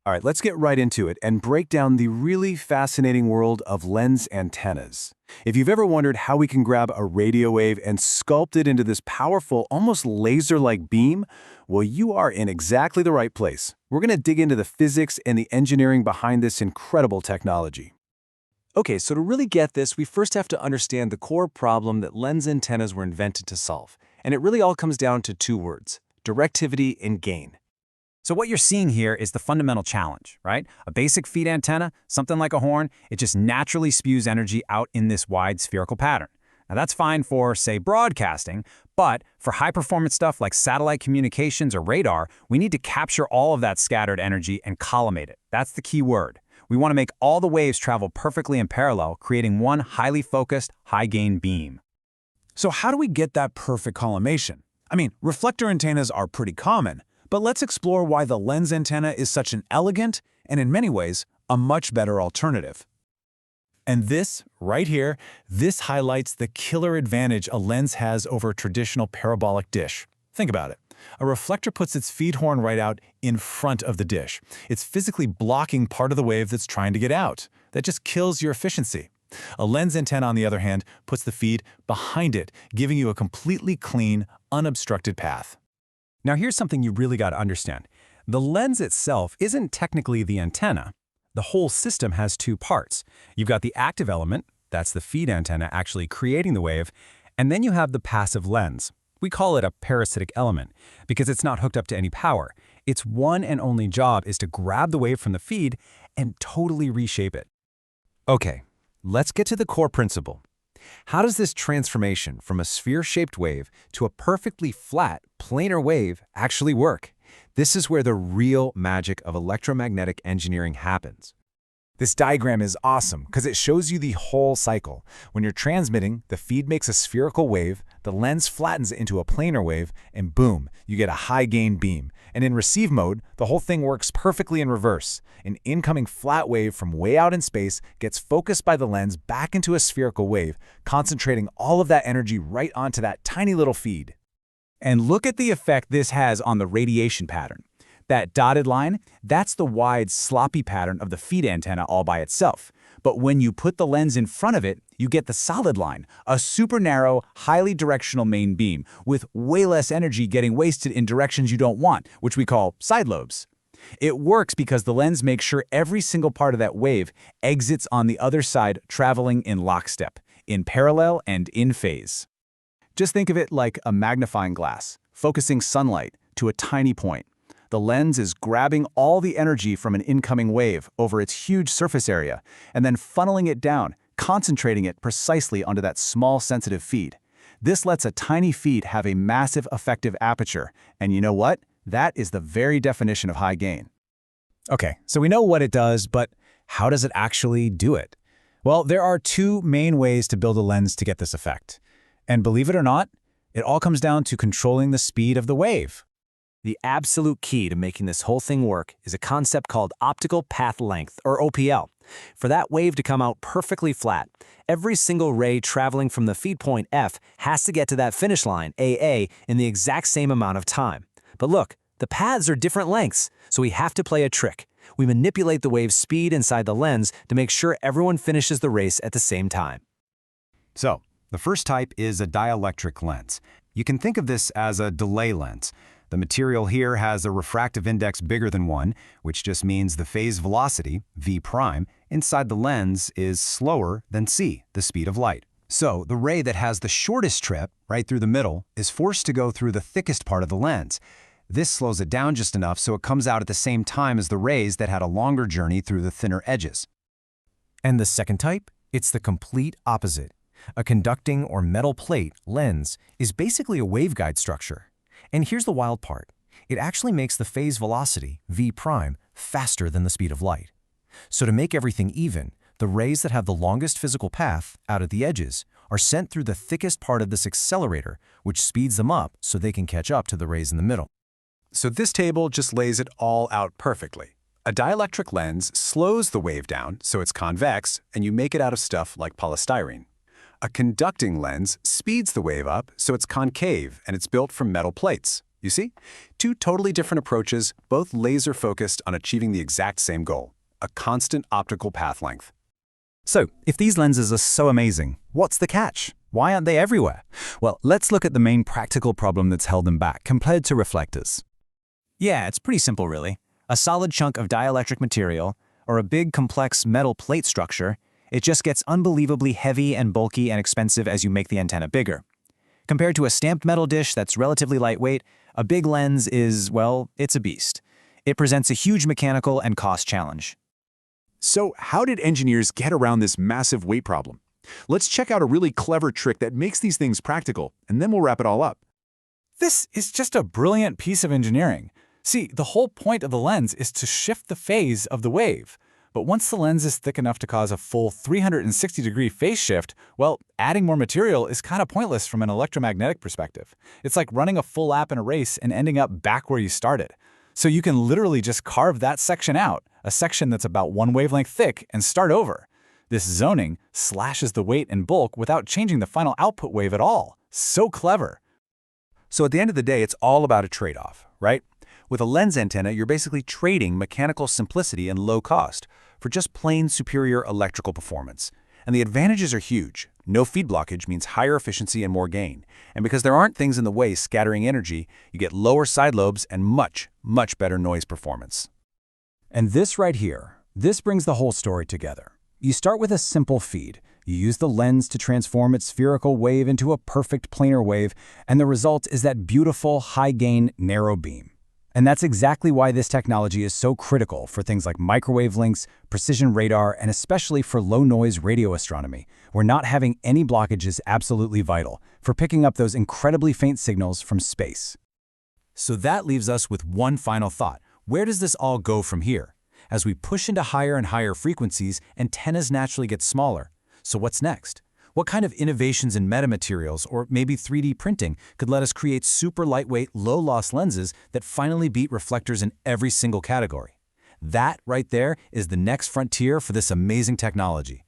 All right, let's get right into it and break down the really fascinating world of lens antennas. If you've ever wondered how we can grab a radio wave and sculpt it into this powerful, almost laser-like beam, well, you are in exactly the right place. We're going to dig into the physics and the engineering behind this incredible technology. Okay, so to really get this, we first have to understand the core problem that lens antennas were invented to solve. And it really all comes down to two words: directivity and gain. So what you're seeing here is the fundamental challenge, right? A basic feed antenna, something like a horn, it just naturally spews energy out in this wide spherical pattern. Now that's fine for, say, broadcasting, but for high-performance stuff like satellite communications or radar, we need to capture all of that scattered energy and collimate it. That's the key word. We want to make all the waves travel perfectly in parallel, creating one highly focused, high-gain beam. So how do we get that perfect collimation? I mean, reflector antennas are pretty common, but let's explore why the lens antenna is such an elegant and, in many ways, a much better alternative. And this, right here, this highlights the killer advantage a lens has over a traditional parabolic dish. Think about it. A reflector puts its feed horn right out in front of the dish. It's physically blocking part of the wave that's trying to get out. That just kills your efficiency. A lens antenna, on the other hand, puts the feed behind it, giving you a completely clean, unobstructed path. Now here's something you really got to understand. The lens itself isn't technically the antenna. The whole system has two parts. You've got the active element, that's the feed antenna actually creating the wave, and then you have the passive lens. We call it a parasitic element because it's not hooked up to any power. Its one and only job is to grab the wave from the feed and totally reshape it. Okay, let's get to the core principle. How does this transformation from a sphere-shaped wave to a perfectly flat, planar wave actually work? This is where the real magic of electromagnetic engineering happens. This diagram is awesome because it shows you the whole cycle. When you're transmitting, the feed makes a spherical wave, the lens flattens it into a planar wave, and boom, you get a high-gain beam. And in receive mode, the whole thing works perfectly in reverse. An incoming flat wave from way out in space gets focused by the lens back into a spherical wave, concentrating all of that energy right onto that tiny little feed. And look at the effect this has on the radiation pattern. That dotted line, that's the wide, sloppy pattern of the feed antenna all by itself. But when you put the lens in front of it, you get the solid line, a super narrow, highly directional main beam, with way less energy getting wasted in directions you don't want, which we call side lobes. It works because the lens makes sure every single part of that wave exits on the other side, traveling in lockstep, in parallel and in phase. Just think of it like a magnifying glass, focusing sunlight to a tiny point. The lens is grabbing all the energy from an incoming wave over its huge surface area and then funneling it down, concentrating it precisely onto that small sensitive feed. This lets a tiny feed have a massive effective aperture, and you know what? That is the very definition of high gain. Okay, so we know what it does, but how does it actually do it? Well, there are two main ways to build a lens to get this effect. And believe it or not, it all comes down to controlling the speed of the wave. The absolute key to making this whole thing work is a concept called optical path length, or OPL. For that wave to come out perfectly flat, every single ray traveling from the feed point F has to get to that finish line, AA, in the exact same amount of time. But look, the paths are different lengths, so we have to play a trick. We manipulate the wave's speed inside the lens to make sure everyone finishes the race at the same time. So, the first type is a dielectric lens. You can think of this as a delay lens. The material here has a refractive index bigger than 1, which just means the phase velocity, v', inside the lens is slower than c, the speed of light. So the ray that has the shortest trip, right through the middle, is forced to go through the thickest part of the lens. This slows it down just enough so it comes out at the same time as the rays that had a longer journey through the thinner edges. And the second type? It's the complete opposite. A conducting or metal plate lens is basically a waveguide structure. And here's the wild part. It actually makes the phase velocity, v', faster than the speed of light. So to make everything even, the rays that have the longest physical path, out at the edges, are sent through the thickest part of this accelerator, which speeds them up so they can catch up to the rays in the middle. So this table just lays it all out perfectly. A dielectric lens slows the wave down so it's convex, and you make it out of stuff like polystyrene. A conducting lens speeds the wave up so it's concave and it's built from metal plates. You see? Two totally different approaches, both laser-focused on achieving the exact same goal, a constant optical path length. So, if these lenses are so amazing, what's the catch? Why aren't they everywhere? Well, let's look at the main practical problem that's held them back compared to reflectors. Yeah, it's pretty simple really. A solid chunk of dielectric material, or a big complex metal plate structure, it just gets unbelievably heavy and bulky and expensive as you make the antenna bigger. Compared to a stamped metal dish that's relatively lightweight, a big lens is, well, it's a beast. It presents a huge mechanical and cost challenge. So how did engineers get around this massive weight problem? Let's check out a really clever trick that makes these things practical, and then we'll wrap it all up. This is just a brilliant piece of engineering. See, the whole point of the lens is to shift the phase of the wave. But once the lens is thick enough to cause a full 360-degree phase shift, well, adding more material is kind of pointless from an electromagnetic perspective. It's like running a full lap in a race and ending up back where you started. So you can literally just carve that section out, a section that's about 1 wavelength thick, and start over. This zoning slashes the weight and bulk without changing the final output wave at all. So clever. So at the end of the day, it's all about a trade-off, right? With a lens antenna, you're basically trading mechanical simplicity and low cost for just plain superior electrical performance. And the advantages are huge. No feed blockage means higher efficiency and more gain. And because there aren't things in the way scattering energy, you get lower side lobes and much, much better noise performance. And this right here, this brings the whole story together. You start with a simple feed. You use the lens to transform its spherical wave into a perfect planar wave, and the result is that beautiful, high-gain, narrow beam. And that's exactly why this technology is so critical for things like microwave links, precision radar, and especially for low-noise radio astronomy, where not having any blockage is absolutely vital for picking up those incredibly faint signals from space. So that leaves us with one final thought. Where does this all go from here? As we push into higher and higher frequencies, antennas naturally get smaller. So what's next? What kind of innovations in metamaterials, or maybe 3D printing, could let us create super lightweight, low-loss lenses that finally beat reflectors in every single category? That right there is the next frontier for this amazing technology.